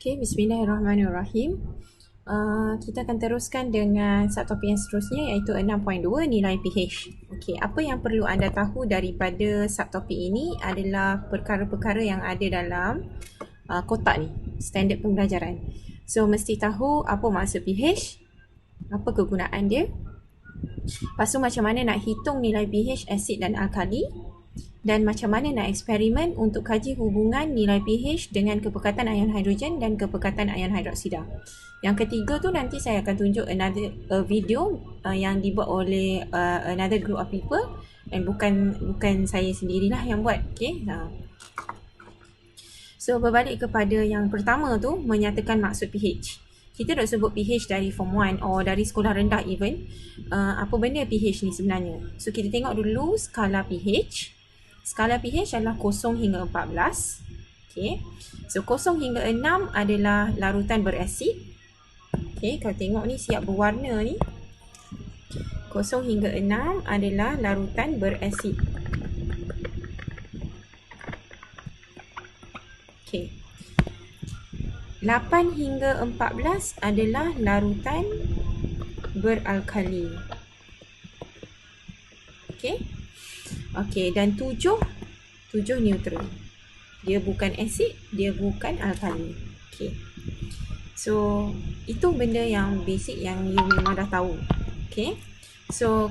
Okay, bismillahirrahmanirrahim. Kita akan teruskan dengan subtopik yang seterusnya iaitu 6.2 nilai pH. Okey, apa yang perlu anda tahu daripada subtopik ini adalah perkara-perkara yang ada dalam kotak ni, standard pembelajaran. So, mesti tahu apa maksud pH, apa kegunaan dia, lepas tu macam mana nak hitung nilai pH asid dan alkali, dan macam mana nak eksperimen untuk kaji hubungan nilai pH dengan kepekatan ion hidrogen dan kepekatan ion hidroksida. Yang ketiga tu nanti saya akan tunjuk another video yang dibuat oleh another group of people, dan bukan saya sendirilah yang buat. Okay. So berbalik kepada yang pertama tu, menyatakan maksud pH. Kita dah sebut pH dari form 1 or dari sekolah rendah even. Apa benda pH ni sebenarnya? So kita tengok dulu skala pH. Skala pH adalah 0 hingga 14. Okay. So 0 hingga 6 adalah larutan berasid. Okay, kalau tengok ni siap berwarna ni. 0 hingga 6 adalah larutan berasid. Okay. 8 hingga 14 adalah larutan beralkali. Okay. Okey, dan 7 neutral. Dia bukan asid, dia bukan alkali. Okey. So, itu benda yang basic yang you memang dah tahu. Okey. So,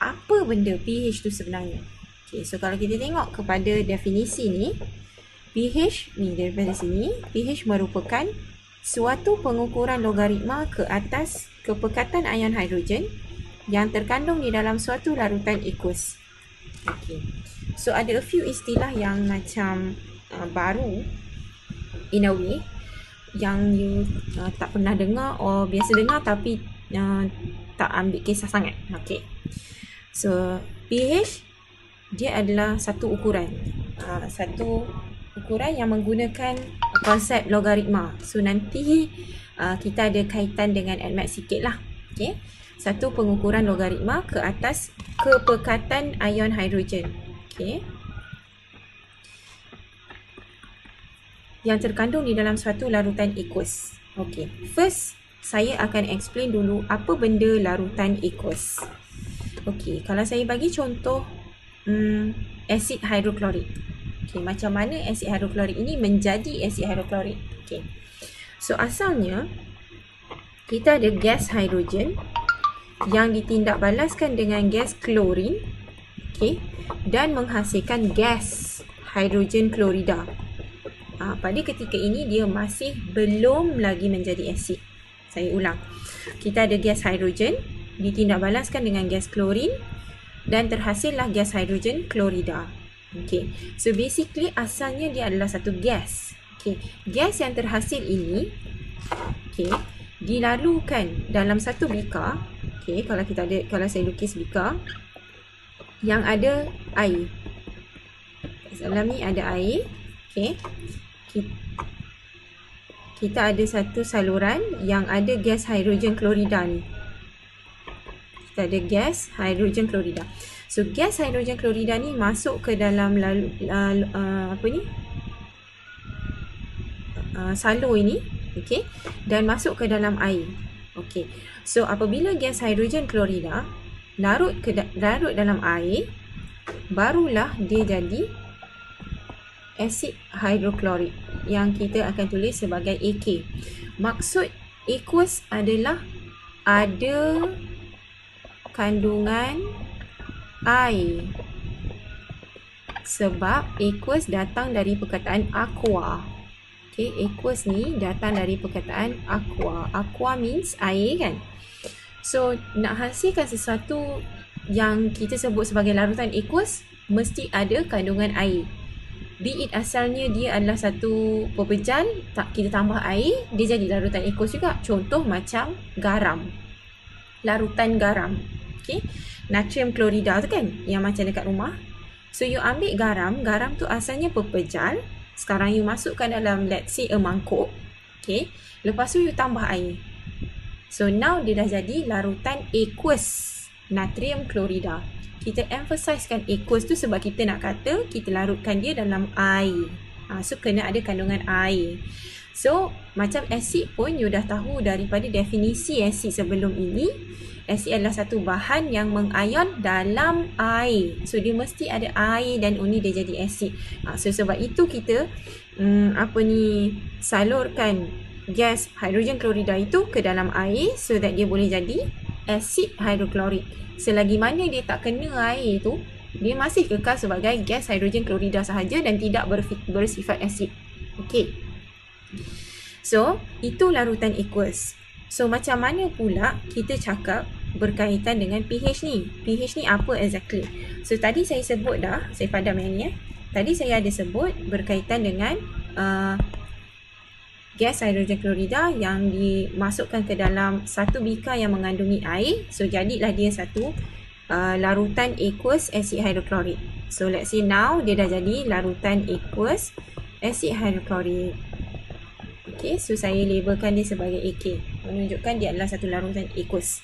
apa benda pH tu sebenarnya? Okey, so kalau kita tengok kepada definisi ni, pH ni daripada sini, pH merupakan suatu pengukuran logaritma ke atas kepekatan ion hidrogen yang terkandung di dalam suatu larutan aqueous. Okay. So ada a few istilah yang macam baru in a way yang you tak pernah dengar or biasa dengar tapi tak ambil kisah sangat. Okay. So pH dia adalah satu ukuran. Satu ukuran yang menggunakan konsep logaritma. So nanti kita ada kaitan dengan ADMAT sikit lah. Okay. Satu pengukuran logaritma ke atas kepekatan ion hidrogen. Okay. Yang terkandung di dalam suatu larutan aqueous. Okay. First, saya akan explain dulu apa benda larutan aqueous. Okay. Kalau saya bagi contoh asid hidroklorik. Okay. Macam mana asid hidroklorik ini menjadi asid hidroklorik. Okay. So, asalnya kita ada gas hidrogen yang ditindak balaskan dengan gas klorin, okay, dan menghasilkan gas hidrogen klorida. Pada ketika ini dia masih belum lagi menjadi asid. Saya ulang. Kita ada gas hidrogen ditindak balaskan dengan gas klorin dan terhasillah gas hidrogen klorida. Okay. So basically asalnya dia adalah satu gas. Okay. Gas yang terhasil ini, okay, dilalukan dalam satu bikar. Okay, kalau saya lukis bikar yang ada air. Dalam ni ada air. Okay. Kita ada satu saluran yang ada gas hidrogen klorida ni. Kita ada gas hidrogen klorida. So gas hidrogen klorida ni masuk ke dalam salur ini, okay, dan masuk ke dalam air. Okey. So apabila gas hidrogen klorida larut dalam air, barulah dia jadi asid hidroklorik yang kita akan tulis sebagai AK. Maksud aqueous adalah ada kandungan air. Sebab aqueous datang dari perkataan aqua. Okay, aqueous ni datang dari perkataan aqua. Aqua means air kan. So, nak hasilkan sesuatu yang kita sebut sebagai larutan aqueous, mesti ada kandungan air. Be it asalnya dia adalah satu pepejal, kita tambah air, dia jadi larutan aqueous juga. Contoh macam garam. Larutan garam. Okay. Natrium klorida tu kan, yang macam dekat rumah. So, you ambil garam tu asalnya pepejal. Sekarang you masukkan dalam, let's say, a mangkuk. Okay. Lepas tu you tambah air. So now dia dah jadi larutan aqueous natrium klorida. Kita emphasizekan aqueous tu sebab kita nak kata kita larutkan dia dalam air. So kena ada kandungan air. So macam asid pun you dah tahu daripada definisi asid sebelum ini. Asid adalah satu bahan yang mengayon dalam air. So dia mesti ada air dan only dia jadi asid. So sebab itu kita salurkan gas hidrogen klorida itu ke dalam air so that dia boleh jadi asid hidroklorik. Selagi mana dia tak kena air tu, dia masih kekal sebagai gas hidrogen klorida sahaja dan tidak bersifat asid. Okey. So, itu larutan aqueous. So, macam mana pula kita cakap berkaitan dengan pH ni? pH ni apa exactly? So, tadi saya sebut dah, saya padam yang ni Tadi saya ada sebut berkaitan dengan gas hidrogen klorida yang dimasukkan ke dalam satu bikar yang mengandungi air. So, jadilah dia satu larutan aqueous acid hidroklorik. So, let's say now dia dah jadi larutan aqueous acid hidroklorik. Okay, so saya labelkan dia sebagai AK, menunjukkan dia adalah satu larutan aqueous.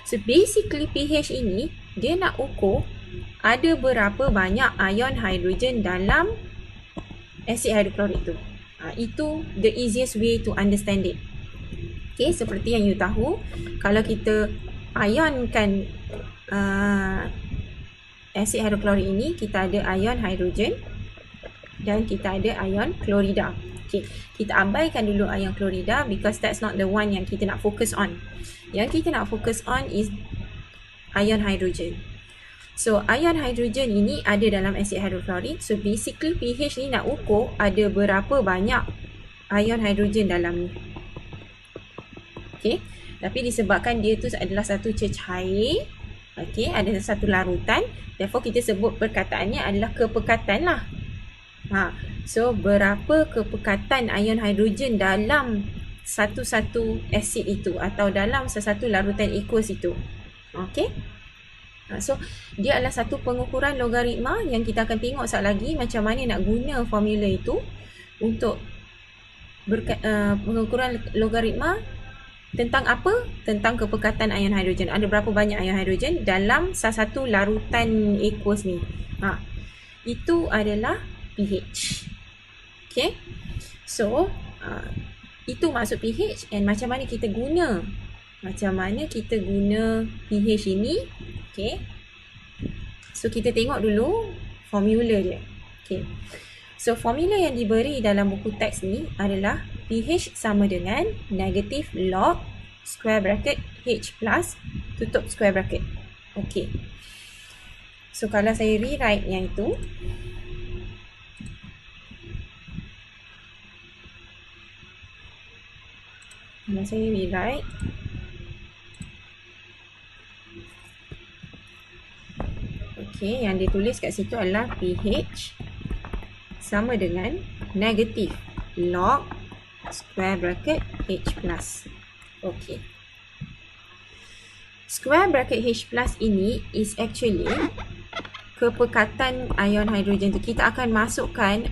So, basically pH ini dia nak ukur ada berapa banyak ion hidrogen dalam acid hidroklorik tu. Itu the easiest way to understand it. Okay, seperti yang you tahu, kalau kita ionkan acid hidroklorik ini, kita ada ion hidrogen dan kita ada ion klorida. Okay, kita abaikan dulu ion klorida because that's not the one yang kita nak fokus on. Yang kita nak fokus on is ion hydrogen. So, ion hydrogen ini ada dalam acid hidroklorik. So, basically pH ni nak ukur ada berapa banyak ion hydrogen dalam ni. Okay, tapi disebabkan dia tu adalah satu cecair, okay, ada satu larutan, therefore kita sebut perkataannya adalah kepekatan lah. So, berapa kepekatan ion hidrogen dalam satu-satu asid itu atau dalam sesuatu larutan aqueous itu. Okay. So, dia adalah satu pengukuran logaritma yang kita akan tengok sekejap lagi macam mana nak guna formula itu untuk pengukuran logaritma tentang apa? Tentang kepekatan ion hidrogen. Ada berapa banyak ion hidrogen dalam salah satu larutan aqueous ni. Itu adalah pH. Okay. So, itu maksud pH and macam mana kita guna. Macam mana kita guna pH ini. Okay. So, kita tengok dulu formula dia. Okay. So, formula yang diberi dalam buku teks ni adalah pH sama dengan negatif log square bracket H plus tutup square bracket. Okay. So, kalau saya rewrite yang itu, kalau saya rewrite, okay, yang ditulis kat situ adalah pH sama dengan negatif log square bracket H plus. Okay. Square bracket H plus ini is actually kepekatan ion hidrogen tu. Kita akan masukkan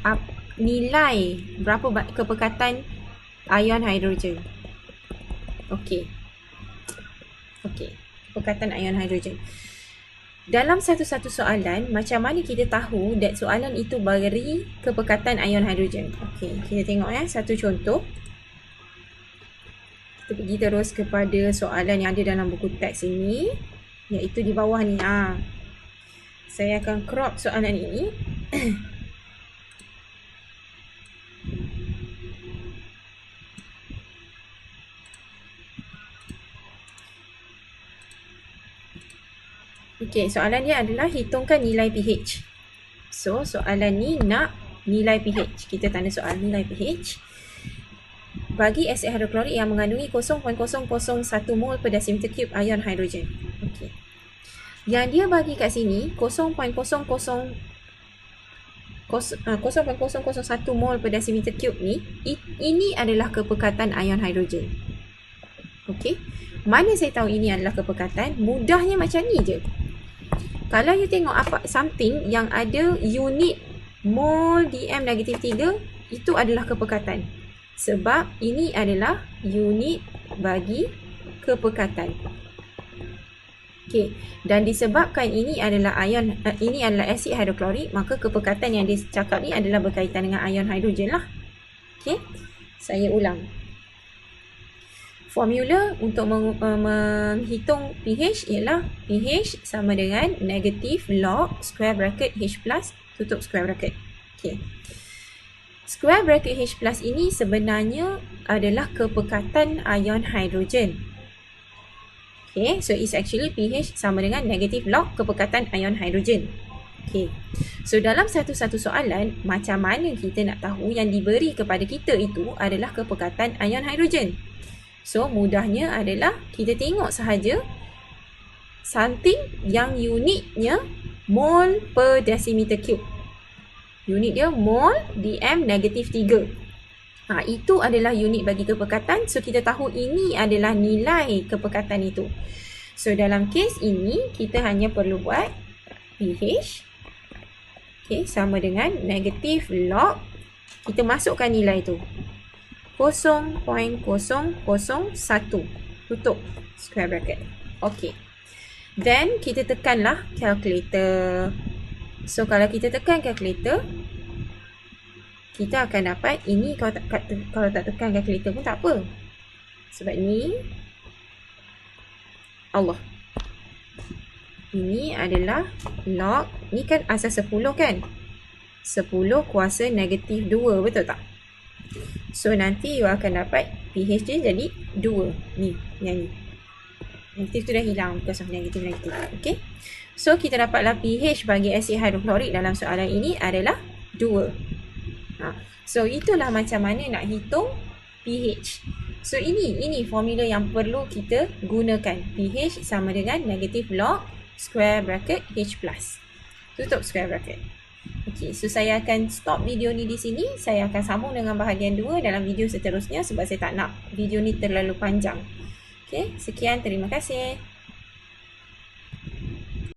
nilai berapa kepekatan ion hidrogen. Okay. Okay. Kepekatan ion hidrogen. Dalam satu-satu soalan, macam mana kita tahu that soalan itu beri kepekatan ion hidrogen? Okey, kita tengok satu contoh. Kita pergi terus kepada soalan yang ada dalam buku teks ini, iaitu di bawah ni. Saya akan crop soalan ini. Okey, soalan dia adalah hitungkan nilai pH. So, soalan ni nak nilai pH. Kita tanda soal nilai pH. Bagi asid hidroklorik yang mengandungi 0.001 mol per decimeter cube ion hidrogen. Okey. Yang dia bagi kat sini 0.001 mol per decimeter cube ni, ini adalah kepekatan ion hidrogen. Okey. Mana saya tahu ini adalah kepekatan? Mudahnya macam ni je. Kalau you tengok something yang ada unit mol dm negatif 3, itu adalah kepekatan. Sebab ini adalah unit bagi kepekatan. Okey, dan disebabkan ini adalah asid hidroklorik, maka kepekatan yang dia cakap ni adalah berkaitan dengan ion hidrogen lah. Okey, saya ulang. Formula untuk menghitung pH ialah pH sama dengan negatif log square bracket H plus tutup square bracket. Okey. Square bracket H plus ini sebenarnya adalah kepekatan ion hidrogen. Okay, so it's actually pH sama dengan negatif log kepekatan ion hidrogen. Okay, so dalam satu-satu soalan, macam mana kita nak tahu yang diberi kepada kita itu adalah kepekatan ion hidrogen? So, mudahnya adalah kita tengok sahaja something yang unitnya mol per decimeter cube. Unit dia mol dm negatif 3. Itu adalah unit bagi kepekatan. So, kita tahu ini adalah nilai kepekatan itu. So, dalam kes ini, kita hanya perlu buat pH. Okay, sama dengan negatif log. Kita masukkan nilai itu. 0.001. Tutup square bracket. Okay. Then, kita tekanlah calculator. So, kalau kita tekan calculator, kita akan dapat ini. Kalau tak tekan kalkulator pun tak apa. Sebab ni Allah. Ini adalah log. Ni kan asal 10 kan. 10 kuasa negatif 2. Betul tak? So nanti you akan dapat pH dia jadi 2. Ni. Yang ni. Negatif tu dah hilang. Because of negatif. Okay. So kita dapatlah pH bagi asid hidroklorik dalam soalan ini adalah 2. So itulah macam mana nak hitung pH. So ini formula yang perlu kita gunakan. pH sama dengan negatif log square bracket H plus. Tutup square bracket. Okay, so saya akan stop video ni di sini. Saya akan sambung dengan bahagian 2 dalam video seterusnya sebab saya tak nak video ni terlalu panjang. Okay, sekian, terima kasih.